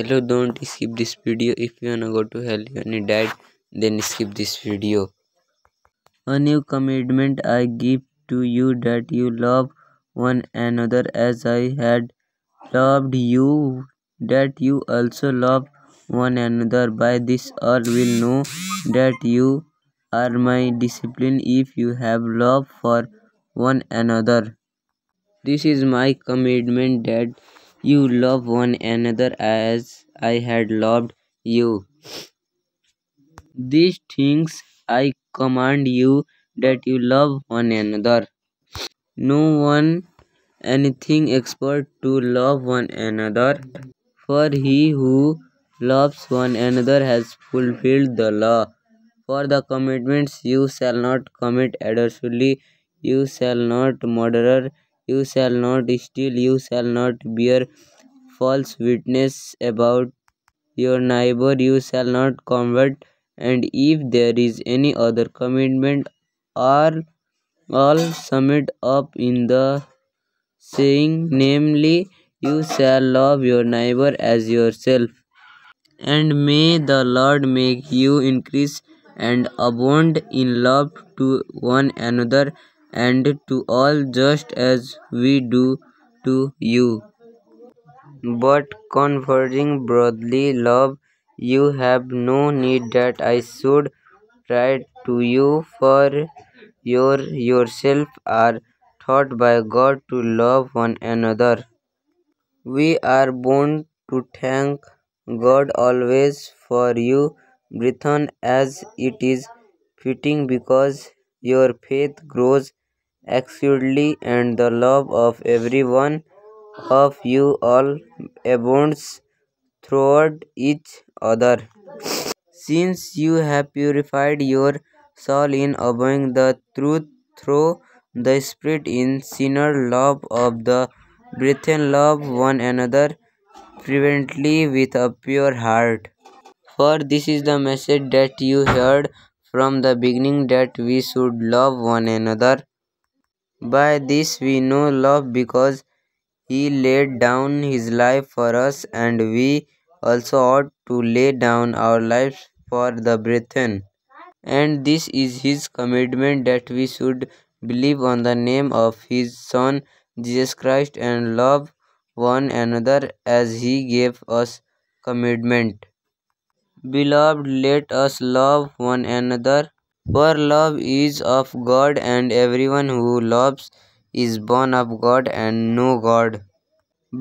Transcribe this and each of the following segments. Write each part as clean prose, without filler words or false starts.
Hello, don't skip this video. If you wanna go to hell, you need died, then skip this video. A new commandment I give to you, that you love one another as I had loved you, that you also love one another. By this all will know that you are my discipline, if you have love for one another. This is my commandment, that you love one another as I had loved you. These things I command you, that you love one another. No one anything expert to love one another, for he who loves one another has fulfilled the law. For the commandments, you shall not commit adultery, you shall not murder, you shall not steal, you shall not bear false witness about your neighbor, you shall not covet, and if there is any other commandment, are all summed up in the saying, namely, you shall love your neighbor as yourself. And may the Lord make you increase and abound in love to one another and to all, just as we do to you. But converging broadly love, you have no need that I should write to you, for yourself are taught by God to love one another. We are bound to thank God always for you, brethren, as it is fitting, because your faith grows exceedingly, and the love of every one of you all abounds toward each other. Since you have purified your soul in obeying the truth through the Spirit in sinner love of the brethren, love one another fervently with a pure heart. For this is the message that you heard from the beginning, that we should love one another. By this we know love, because he laid down his life for us, and we also ought to lay down our lives for the brethren. And this is his commandment, that we should believe on the name of his Son Jesus Christ, and love one another as he gave us commandment. Beloved, let us love one another, for love is of God, and everyone who loves is born of God and know God.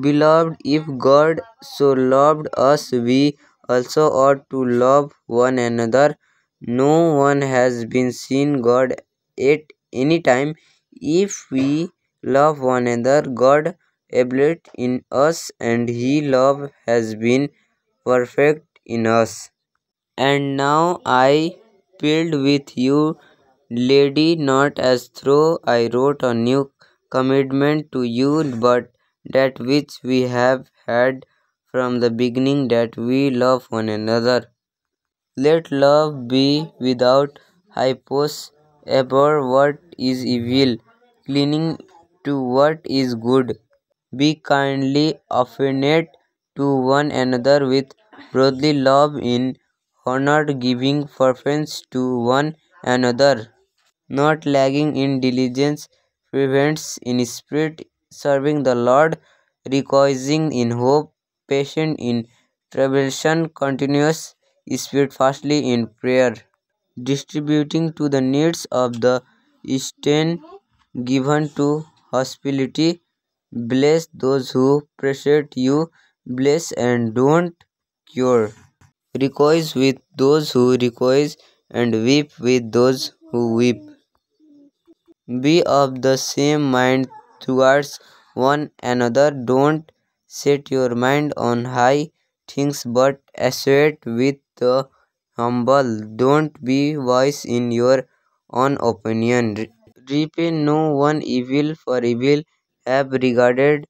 Beloved, if God so loved us, we also ought to love one another. No one has been seen God at any time. If we love one another, God abides in us, and His love has been perfect in us. And now I plead with you, lady, not as though I wrote a new commandment to you, but that which we have had from the beginning, that we love one another. Let love be without hypos, abhor what is evil, clinging to what is good. Be kindly affectionate to one another with brotherly love, in honor giving preference to one another, not lagging in diligence, fervent in spirit, serving the Lord, rejoicing in hope, patient in tribulation, continuous steadfastly in prayer, distributing to the needs of the saints, given to hospitality. Bless those who precede you, bless and don't cure. Rejoice with those who rejoice, and weep with those who weep. Be of the same mind towards one another. Don't set your mind on high things, but associate with the humble. Don't be wise in your own opinion. Repay no one evil for evil. Have regarded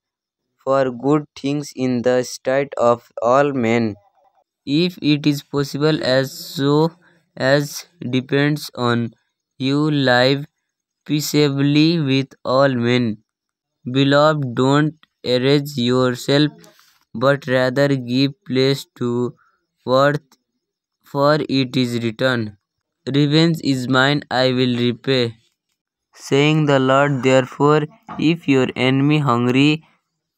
for good things in the sight of all men, if it is possible, as so as depends on you, live peaceably with all men. Beloved, don't erase yourself but rather give place to worth, for it is written, "Revenge is mine, I will repay, saying the Lord." Therefore, if your enemy hungry,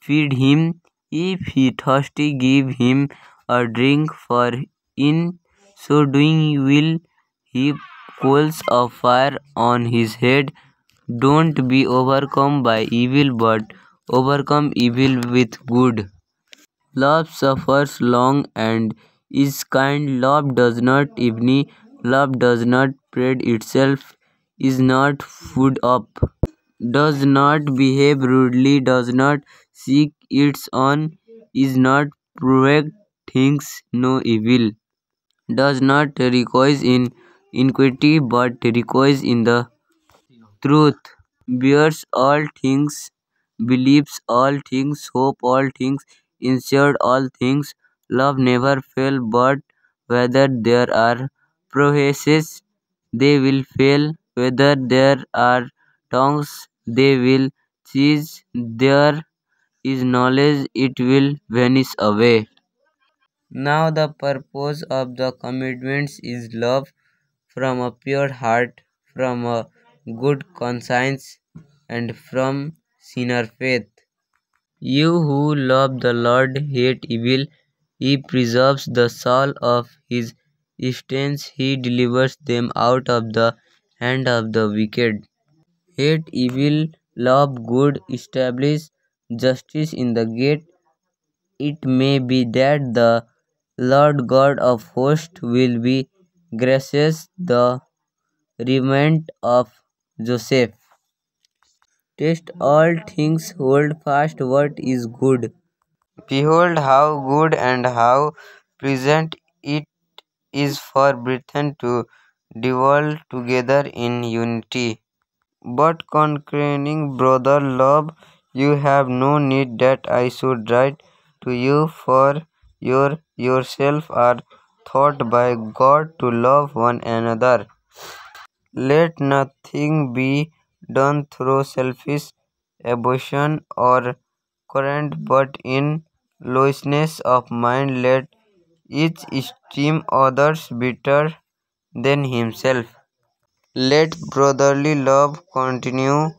feed him; if he thirsty, give him a drink, for in so doing will heap coals of fire on his head. Don't be overcome by evil, but overcome evil with good. Love suffers long and is kind. Love does not envy. Love does not parade itself, is not puffed up, does not behave rudely, does not seek its own, is not provoked, thinks no evil, does not rejoice in iniquity, but rejoices in the truth, bears all things, believes all things, hope all things, ensured all things. Love never fail, but whether there are prophecies, they will fail; whether there are tongues, they will cease; there is knowledge, it will vanish away. Now the purpose of the commandments is love from a pure heart, from a good conscience, and from sinner faith. You who love the Lord hate evil. He preserves the soul of his saints. He delivers them out of the hand of the wicked. Hate evil, love good, establish justice in the gate. It may be that the Lord God of hosts will be gracious, the remnant of Joseph. Test all things, hold fast what is good. Behold, how good and how pleasant it is for brethren to dwell together in unity. But concerning brother love, you have no need that I should write to you, for you yourself are taught by God to love one another. Let nothing be done through selfish ambition or current, but in lowliness of mind let each esteem others better than himself. Let brotherly love continue,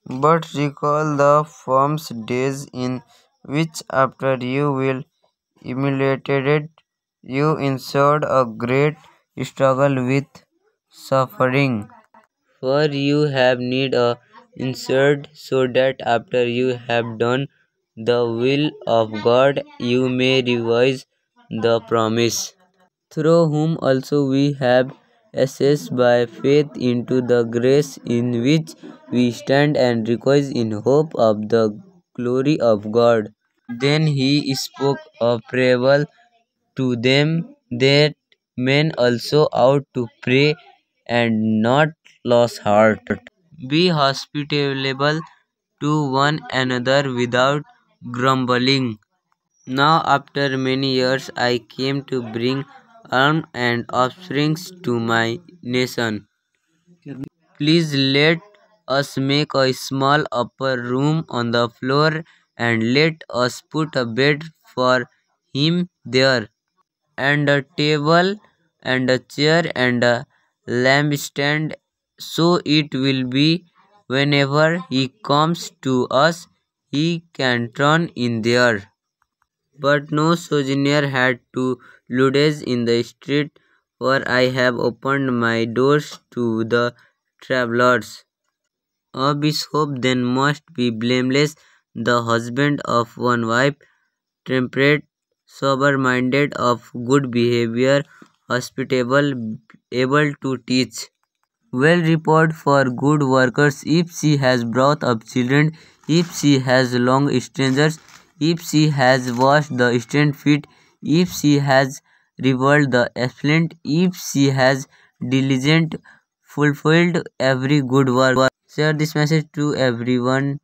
but recall the former days in which, after you will emulated, you endured a great struggle with suffering. For you have need a insert, so that after you have done the will of God, you may revise the promise, through whom also we have access by faith into the grace in which we stand and rejoice in hope of the glory of God. Then he spoke a parable to them, that men also ought to pray and not lose heart. Be hospitable to one another without grumbling. Now after many years I came to bring alms and offerings to my nation. Please let us make a small upper room on the floor, and let us put a bed for him there, and a table, and a chair, and a lampstand, so it will be whenever he comes to us, he can turn in there. But no sojourner had to lodge in the street, for I have opened my doors to the travellers. A bishop then must be blameless, the husband of one wife, temperate, sober-minded, of good behavior, hospitable, able to teach, well reported for good workers, if she has brought up children, if she has long strangers, if she has washed the strained feet, if she has reviled the affluent, if she has diligent fulfilled every good work. Share this message to everyone